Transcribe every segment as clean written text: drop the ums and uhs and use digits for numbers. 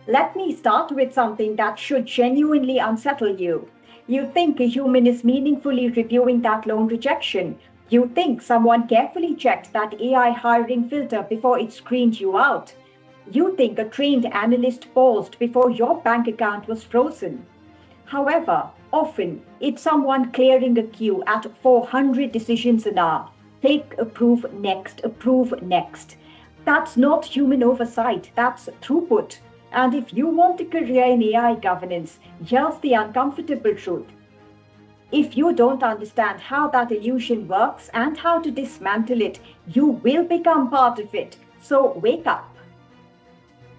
Let me start with something that should genuinely unsettle you. You think a human is meaningfully reviewing that loan rejection. You think someone carefully checked that AI hiring filter before it screened you out. You think a trained analyst paused before your bank account was frozen. However, often it's someone clearing a queue at 400 decisions an hour. Click, approve, next, approve, next. That's not human oversight, that's throughput. And if you want a career in AI governance, here's the uncomfortable truth. If you don't understand how that illusion works and how to dismantle it, you will become part of it. So wake up.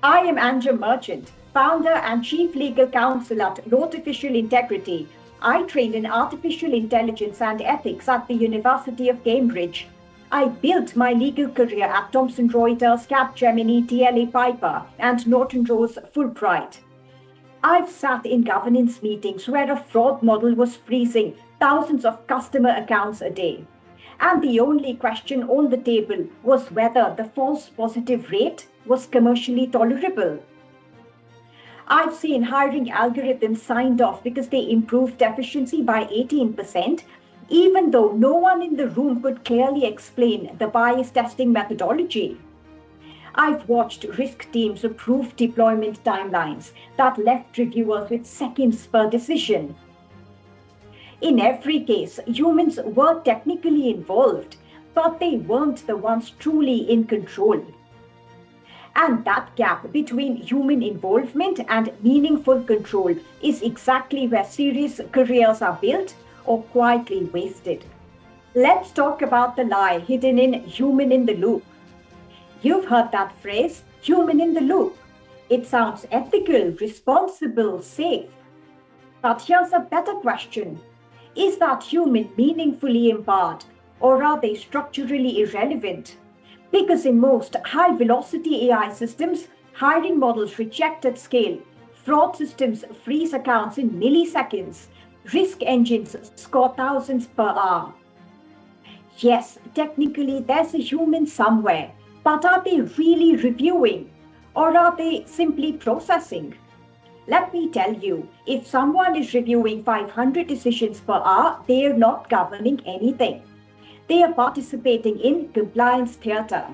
I am Anja Merchant, founder and chief legal counsel at Lawtificial Integrity. I trained in artificial intelligence and ethics at the University of Cambridge. I built my legal career at Thomson Reuters, Capgemini, TLA Piper, and Norton Rose Fulbright. I've sat in governance meetings where a fraud model was freezing thousands of customer accounts a day. And the only question on the table was whether the false positive rate was commercially tolerable. I've seen hiring algorithms signed off because they improved efficiency by 18%, even though no one in the room could clearly explain the bias testing methodology. I've watched risk teams approve deployment timelines that left reviewers with seconds per decision. In every case, humans were technically involved, but they weren't the ones truly in control. And that gap between human involvement and meaningful control is exactly where serious careers are built or quietly wasted. Let's talk about the lie hidden in human in the loop. You've heard that phrase, human in the loop. It sounds ethical, responsible, safe. But here's a better question. Is that human meaningfully empowered, or are they structurally irrelevant? Because in most high-velocity AI systems, hiring models reject at scale, fraud systems freeze accounts in milliseconds, risk engines score thousands per hour. Yes, technically there's a human somewhere, but are they really reviewing? Or are they simply processing? Let me tell you, if someone is reviewing 500 decisions per hour, they are not governing anything. They are participating in compliance theater.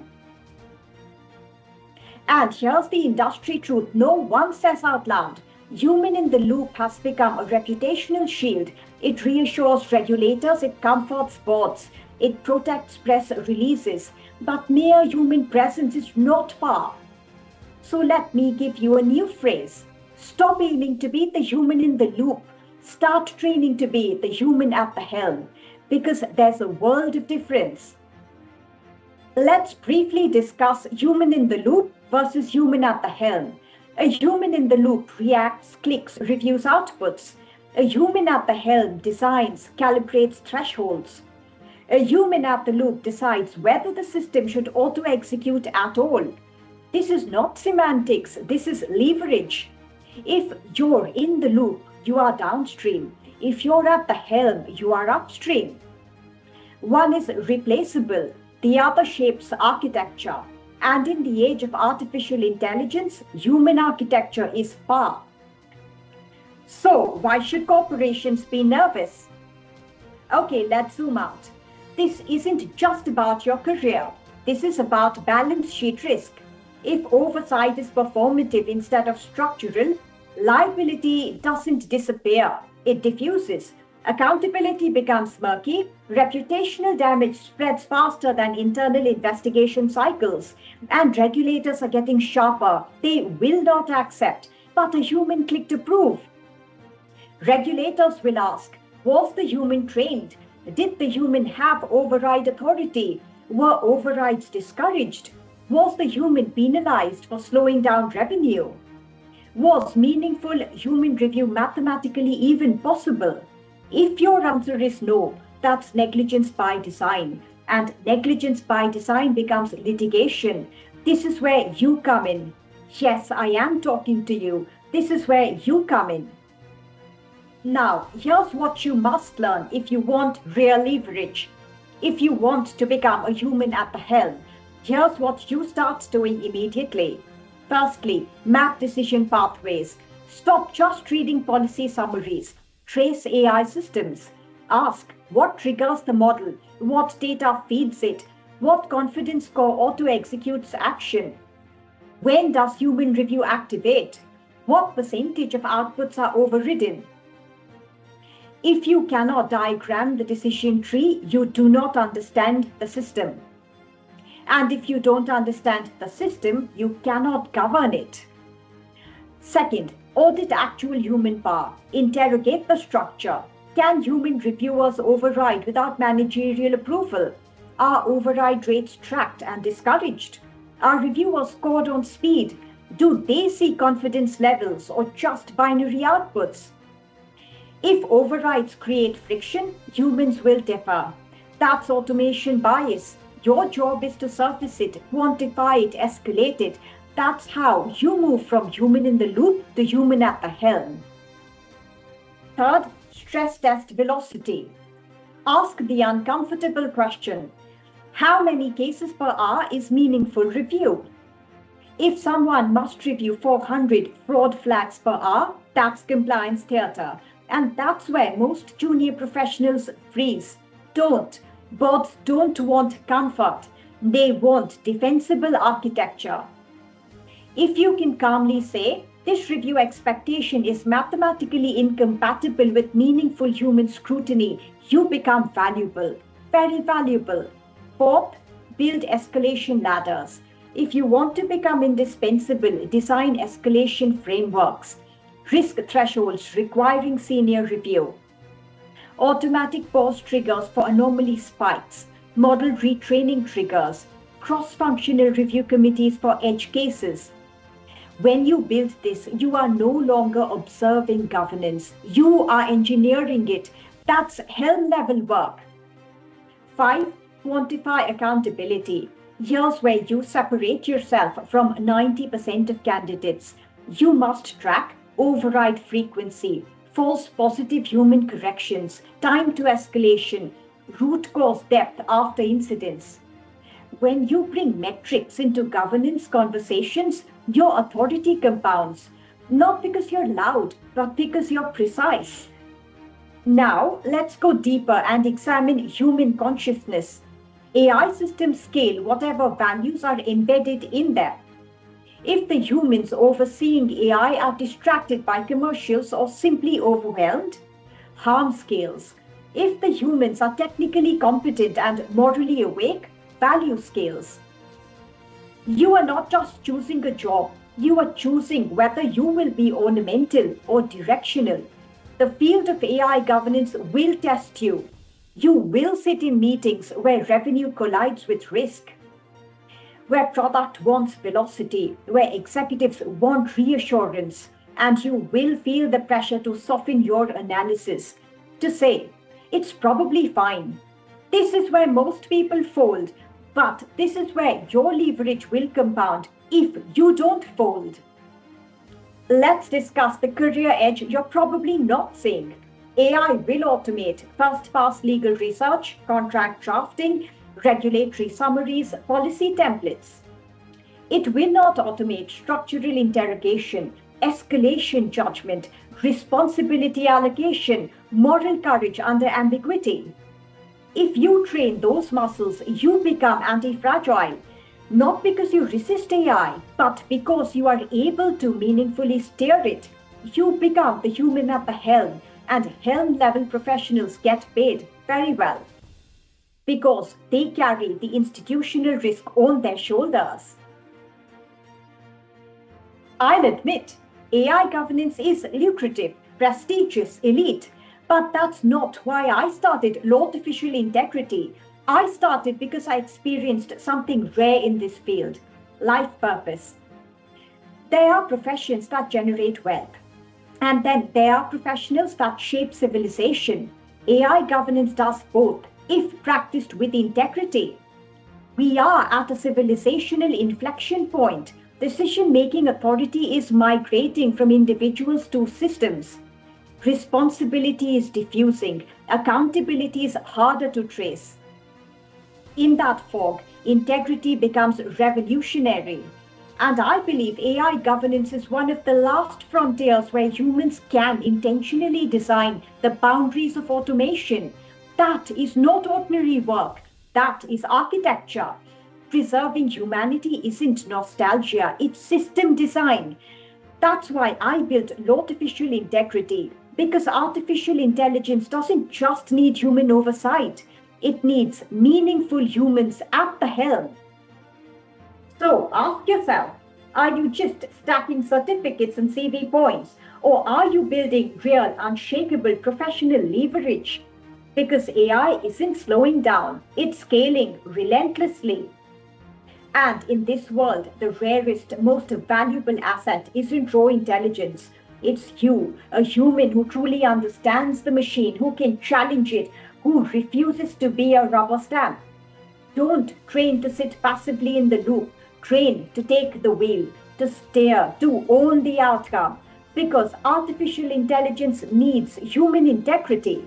And here's the industry truth no one says out loud. Human in the loop has become a reputational shield. It reassures regulators, it comforts boards, it protects press releases. But mere human presence is not power. So let me give you a new phrase. Stop aiming to be the human in the loop. Start training to be the human at the helm. Because there's a world of difference. Let's briefly discuss human in the loop versus human at the helm. A human in the loop reacts, clicks, reviews outputs. A human at the helm designs, calibrates thresholds. A human at the loop decides whether the system should auto-execute at all. This is not semantics, this is leverage. If you're in the loop, you are downstream. If you're at the helm, you are upstream. One is replaceable, the other shapes architecture. And in the age of artificial intelligence, human architecture is power. So, why should corporations be nervous? Okay, let's zoom out. This isn't just about your career. This is about balance sheet risk. If oversight is performative instead of structural, liability doesn't disappear. It diffuses. Accountability becomes murky. Reputational damage spreads faster than internal investigation cycles. And regulators are getting sharper. They will not accept, but a human clicked approve. Regulators will ask, was the human trained? Did the human have override authority? Were overrides discouraged? Was the human penalized for slowing down revenue? Was meaningful human review mathematically even possible? If your answer is no, that's negligence by design. And negligence by design becomes litigation. This is where you come in. Yes, I am talking to you. This is where you come in. Now, here's what you must learn if you want real leverage. If you want to become a human at the helm, here's what you start doing immediately. Firstly, map decision pathways. Stop just reading policy summaries. Trace AI systems. Ask what triggers the model, what data feeds it, what confidence score auto executes action. When does human review activate? What percentage of outputs are overridden? If you cannot diagram the decision tree, you do not understand the system. And if you don't understand the system, you cannot govern it. Second, audit actual human power. Interrogate the structure. Can human reviewers override without managerial approval? Are override rates tracked and discouraged? Are reviewers scored on speed? Do they see confidence levels or just binary outputs? If overrides create friction, humans will defer. That's automation bias. Your job is to surface it, quantify it, escalate it. That's how you move from human in the loop to human at the helm. Third, stress test velocity. Ask the uncomfortable question. How many cases per hour is meaningful review? If someone must review 400 fraud flags per hour, that's compliance theater. And that's where most junior professionals freeze. Bots don't want comfort. They want defensible architecture. If you can calmly say, this review expectation is mathematically incompatible with meaningful human scrutiny, you become valuable, very valuable. Fourth, build escalation ladders. If you want to become indispensable, design escalation frameworks. Risk thresholds requiring senior review. Automatic pause triggers for anomaly spikes. Model retraining triggers. Cross-functional review committees for edge cases. When you build this, you are no longer observing governance. You are engineering it. That's helm-level work. 5. Quantify accountability. Here's where you separate yourself from 90% of candidates. You must track override frequency, false positive human corrections, time to escalation, root cause depth after incidents. When you bring metrics into governance conversations, your authority compounds, not because you're loud, but because you're precise. Now, let's go deeper and examine human consciousness. AI systems scale whatever values are embedded in them. If the humans overseeing AI are distracted by commercials or simply overwhelmed, harm scales. If the humans are technically competent and morally awake, value scales. You are not just choosing a job, you are choosing whether you will be ornamental or directional. The field of AI governance will test you. You will sit in meetings where revenue collides with risk, where product wants velocity, where executives want reassurance, and you will feel the pressure to soften your analysis, to say, it's probably fine. This is where most people fold, but this is where your leverage will compound if you don't fold. Let's discuss the career edge you're probably not seeing. AI will automate first-pass legal research, contract drafting, regulatory summaries, policy templates. It will not automate structural interrogation, escalation judgment, responsibility allocation, moral courage under ambiguity. If you train those muscles, you become anti-fragile, not because you resist AI, but because you are able to meaningfully steer it. You become the human at the helm, and helm-level professionals get paid very well, because they carry the institutional risk on their shoulders. I'll admit, AI governance is lucrative, prestigious, elite, but that's not why I started Lawtificial Integrity. I started because I experienced something rare in this field, life purpose. There are professions that generate wealth, and then there are professionals that shape civilization. AI governance does both, if practiced with integrity. We are at a civilizational inflection point. Decision-making authority is migrating from individuals to systems. Responsibility is diffusing. Accountability is harder to trace. In that fog, integrity becomes revolutionary. And I believe AI governance is one of the last frontiers where humans can intentionally design the boundaries of automation. That is not ordinary work, that is architecture. Preserving humanity isn't nostalgia, it's system design. That's why I built lawtificial integrity, because artificial intelligence doesn't just need human oversight, it needs meaningful humans at the helm. So ask yourself, are you just stacking certificates and CV points, or are you building real, unshakable professional leverage? Because AI isn't slowing down, it's scaling relentlessly. And in this world, the rarest, most valuable asset isn't raw intelligence. It's you, a human who truly understands the machine, who can challenge it, who refuses to be a rubber stamp. Don't train to sit passively in the loop. Train to take the wheel, to steer, to own the outcome. Because artificial intelligence needs human integrity.